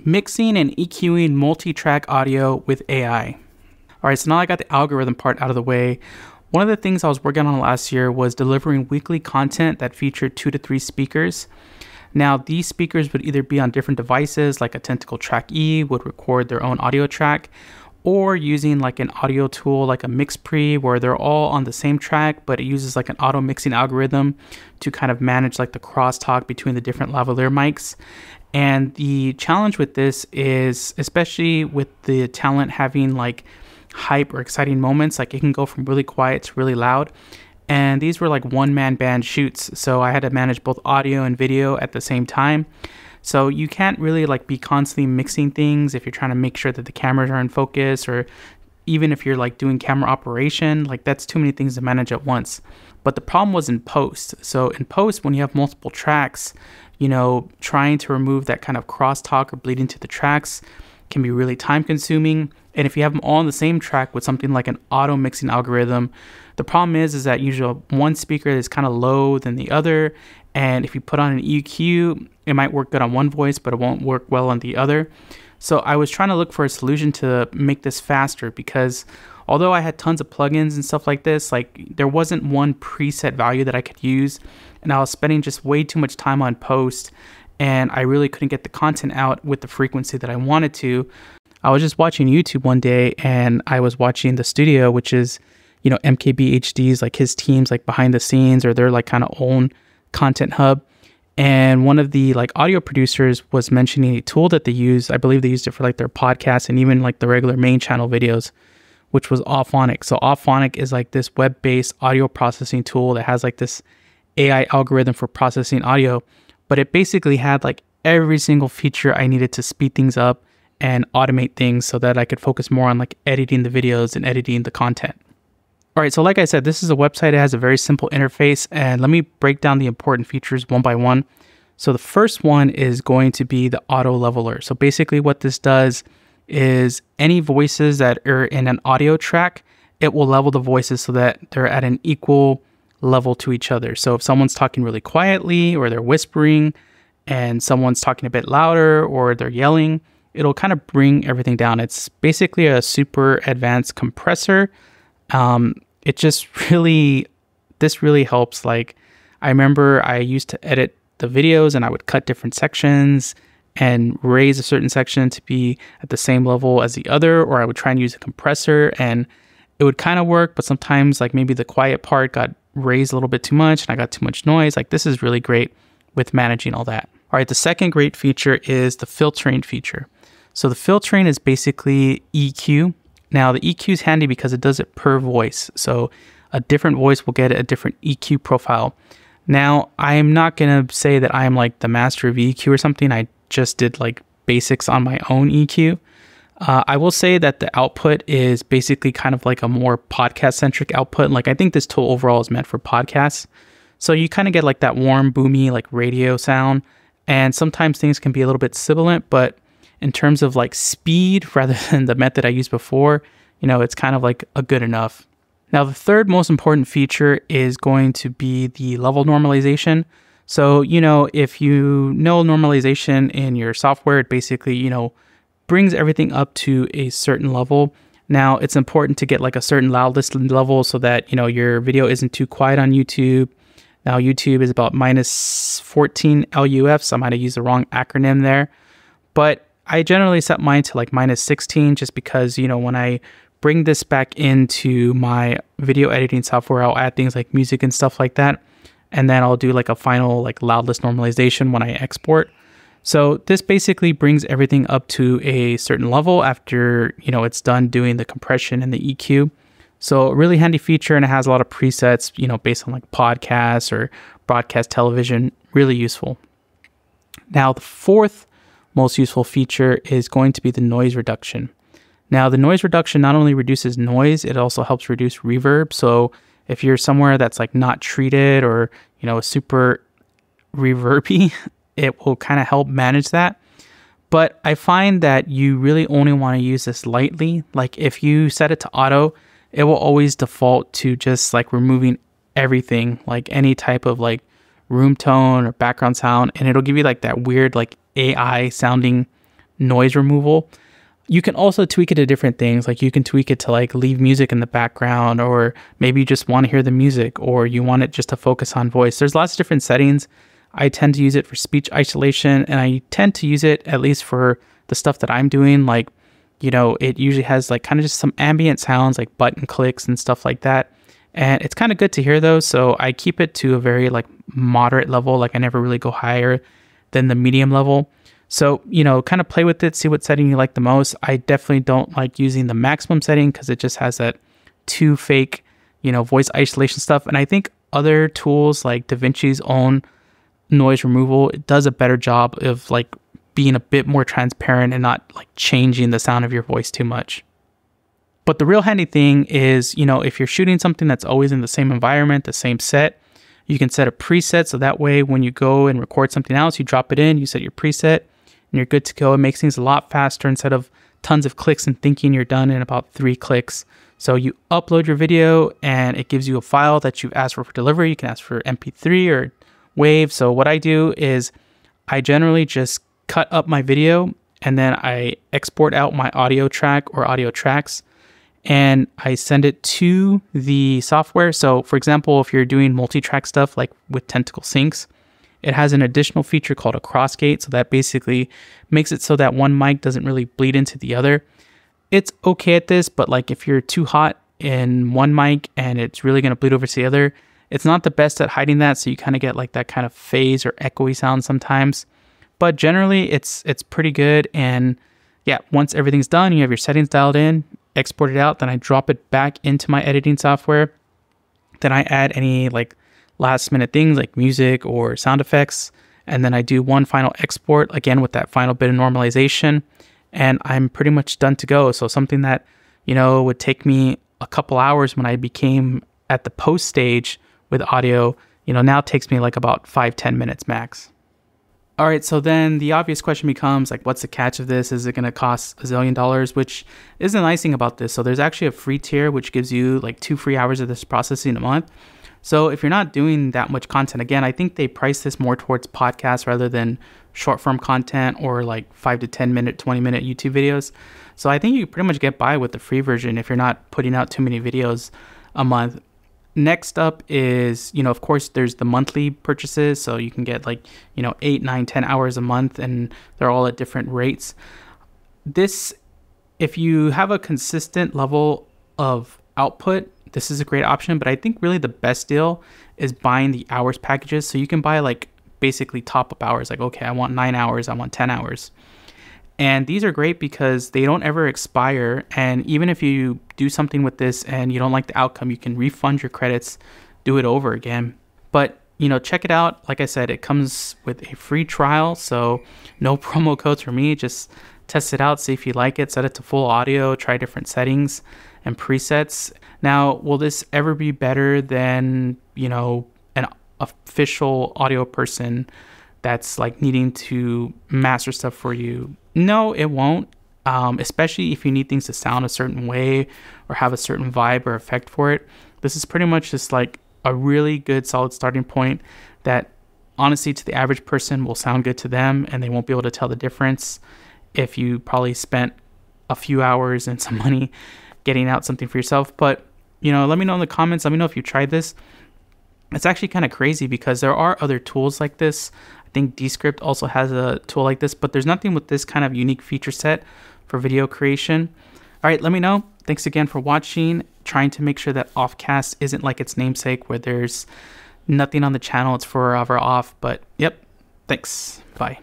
Mixing and EQing multi-track audio with AI. All right, so now I got the algorithm part out of the way. One of the things I was working on last year was delivering weekly content that featured 2 to 3 speakers. Now, these speakers would either be on different devices, like a Tentacle Track E would record their own audio track, or using like an audio tool like a MixPre, where they're all on the same track, but it uses like an auto mixing algorithm to kind of manage like the crosstalk between the different lavalier mics. And the challenge with this is, especially with the talent having like hype or exciting moments, like it can go from really quiet to really loud. And these were like one-man band shoots, so I had to manage both audio and video at the same time. So you can't really like be constantly mixing things if you're trying to make sure that the cameras are in focus, or even if you're like doing camera operation, like that's too many things to manage at once. But the problem was in post. So in post, when you have multiple tracks, you know, trying to remove that kind of crosstalk or bleed into the tracks can be really time consuming. And if you have them all on the same track with something like an auto mixing algorithm, the problem is that usually one speaker is kind of low than the other. And if you put on an EQ, it might work good on one voice, but it won't work well on the other. So I was trying to look for a solution to make this faster, because although I had tons of plugins and stuff like this, like there wasn't one preset value that I could use. And I was spending just way too much time on post, and I really couldn't get the content out with the frequency that I wanted to. I was just watching YouTube one day, and I was watching the studio, which is, you know, MKBHD's, like his team's like behind the scenes, or their like kind of own content hub. And one of the like audio producers was mentioning a tool that they use. I believe they used it for like their podcasts and even like the regular main channel videos, which was Auphonic. So Auphonic is like this web-based audio processing tool that has like this AI algorithm for processing audio, but it basically had like every single feature I needed to speed things up and automate things so that I could focus more on like editing the videos and editing the content. All right, so like I said, this is a website. It has a very simple interface, and let me break down the important features one by one. So the first one is going to be the auto leveler. So basically what this does is any voices that are in an audio track, it will level the voices so that they're at an equal level to each other. So if someone's talking really quietly, or they're whispering, and someone's talking a bit louder, or they're yelling, it'll kind of bring everything down. It's basically a super advanced compressor. It just this really helps. Like, I remember I used to edit the videos, and I would cut different sections and raise a certain section to be at the same level as the other, or I would try and use a compressor, and it would kind of work, but sometimes like maybe the quiet part got raised a little bit too much and I got too much noise. Like, this is really great with managing all that. All right, the second great feature is the filtering feature. So the filtering is basically EQ. Now the EQ is handy because it does it per voice. So a different voice will get a different EQ profile. Now, I'm not going to say that I'm like the master of EQ or something. I just did like basics on my own EQ. I will say that the output is basically kind of like a more podcast-centric output. Like, I think this tool overall is meant for podcasts. So you kind of get like that warm, boomy, like radio sound. And sometimes things can be a little bit sibilant, but in terms of like speed, rather than the method I used before, you know, it's kind of like a good enough. Now, the third most important feature is going to be the level normalization. So, you know, if you know normalization in your software, it basically, you know, brings everything up to a certain level. Now, it's important to get like a certain loudness level so that, you know, your video isn't too quiet on YouTube. Now, YouTube is about minus 14 LUF, so I might have used the wrong acronym there. But I generally set mine to like minus 16, just because, you know, when I bring this back into my video editing software, I'll add things like music and stuff like that. And then I'll do like a final like loudness normalization when I export. So this basically brings everything up to a certain level after, you know, it's done doing the compression and the EQ. So a really handy feature, and it has a lot of presets, you know, based on like podcasts or broadcast television. Really useful. Now, the fourth most useful feature is going to be the noise reduction. Now, the noise reduction not only reduces noise, it also helps reduce reverb. So if you're somewhere that's like not treated, or, you know, super reverby, it will kind of help manage that. But I find that you really only want to use this lightly. Like, if you set it to auto, it will always default to just like removing everything, like any type of like room tone or background sound, and it'll give you like that weird like AI sounding noise removal. You can also tweak it to different things. Like you can tweak it to like leave music in the background, or maybe you just want to hear the music, or you want it just to focus on voice. There's lots of different settings. I tend to use it for speech isolation, and I tend to use it at least for the stuff that I'm doing. Like, it usually has like kind of just some ambient sounds like button clicks and stuff like that. And it's kind of good to hear those. So I keep it to a very like moderate level. Like I never really go higher than the medium level. So, kind of play with it, see what setting you like the most. I definitely don't like using the maximum setting because it just has that too fake, voice isolation stuff. And I think other tools like DaVinci's own noise removal, it does a better job of like being a bit more transparent and not like changing the sound of your voice too much. But the real handy thing is, if you're shooting something that's always in the same environment, the same set, you can set a preset. So that way, when you go and record something else, you drop it in, you set your preset, and you're good to go. It makes things a lot faster instead of tons of clicks and thinking you're done in about 3 clicks. So you upload your video and it gives you a file that you've asked for delivery. You can ask for MP3 or WAV. So what I do is I generally just cut up my video and then I export out my audio track or audio tracks and I send it to the software. So for example, if you're doing multi-track stuff like with Tentacle Syncs, it has an additional feature called a crossgate. So that basically makes it so that one mic doesn't really bleed into the other. It's okay at this, but like if you're too hot in one mic and it's really going to bleed over to the other, it's not the best at hiding that. So you kind of get like that kind of phase or echoey sound sometimes. But generally it's pretty good. And yeah, once everything's done, you have your settings dialed in, export it out, then I drop it back into my editing software. Then I add any like last minute things like music or sound effects. And then I do one final export again with that final bit of normalization. And I'm pretty much done to go. So something that, would take me a couple hours when I became at the post stage with audio, now takes me like about 5-10 minutes max. All right, so then the obvious question becomes like, what's the catch of this? Is it going to cost $1 zillion? Which is the nice thing about this. So there's actually a free tier, which gives you like 2 free hours of this processing a month. So if you're not doing that much content, again, I think they price this more towards podcasts rather than short form content or like 5 to 10 minute, 20 minute YouTube videos. So I think you pretty much get by with the free version if you're not putting out too many videos a month. Next up is, of course, there's the monthly purchases. So you can get like, 8, 9, 10 hours a month and they're all at different rates. This, if you have a consistent level of output, this is a great option, but I think really the best deal is buying the hours packages. So you can buy like basically top up hours. Like, okay, I want 9 hours, I want 10 hours. And these are great because they don't ever expire. And even if you do something with this and you don't like the outcome, you can refund your credits, do it over again. But, check it out. Like I said, it comes with a free trial. So no promo codes for me. Just test it out, see if you like it, set it to full audio, try different settings and presets. Now, will this ever be better than, an official audio person that's like needing to master stuff for you? No, it won't. Especially if you need things to sound a certain way or have a certain vibe or effect for it. This is pretty much just like a really good solid starting point that honestly to the average person will sound good to them and they won't be able to tell the difference if you probably spent a few hours and some money getting out something for yourself. But let me know in the comments. Let me know if you tried this. It's actually kind of crazy because there are other tools like this. I think Descript also has a tool like this, but there's nothing with this kind of unique feature set for video creation. All right, let me know. Thanks again for watching. Trying to make sure that Offcast isn't like its namesake where there's nothing on the channel. It's forever off. But yep, thanks. Bye.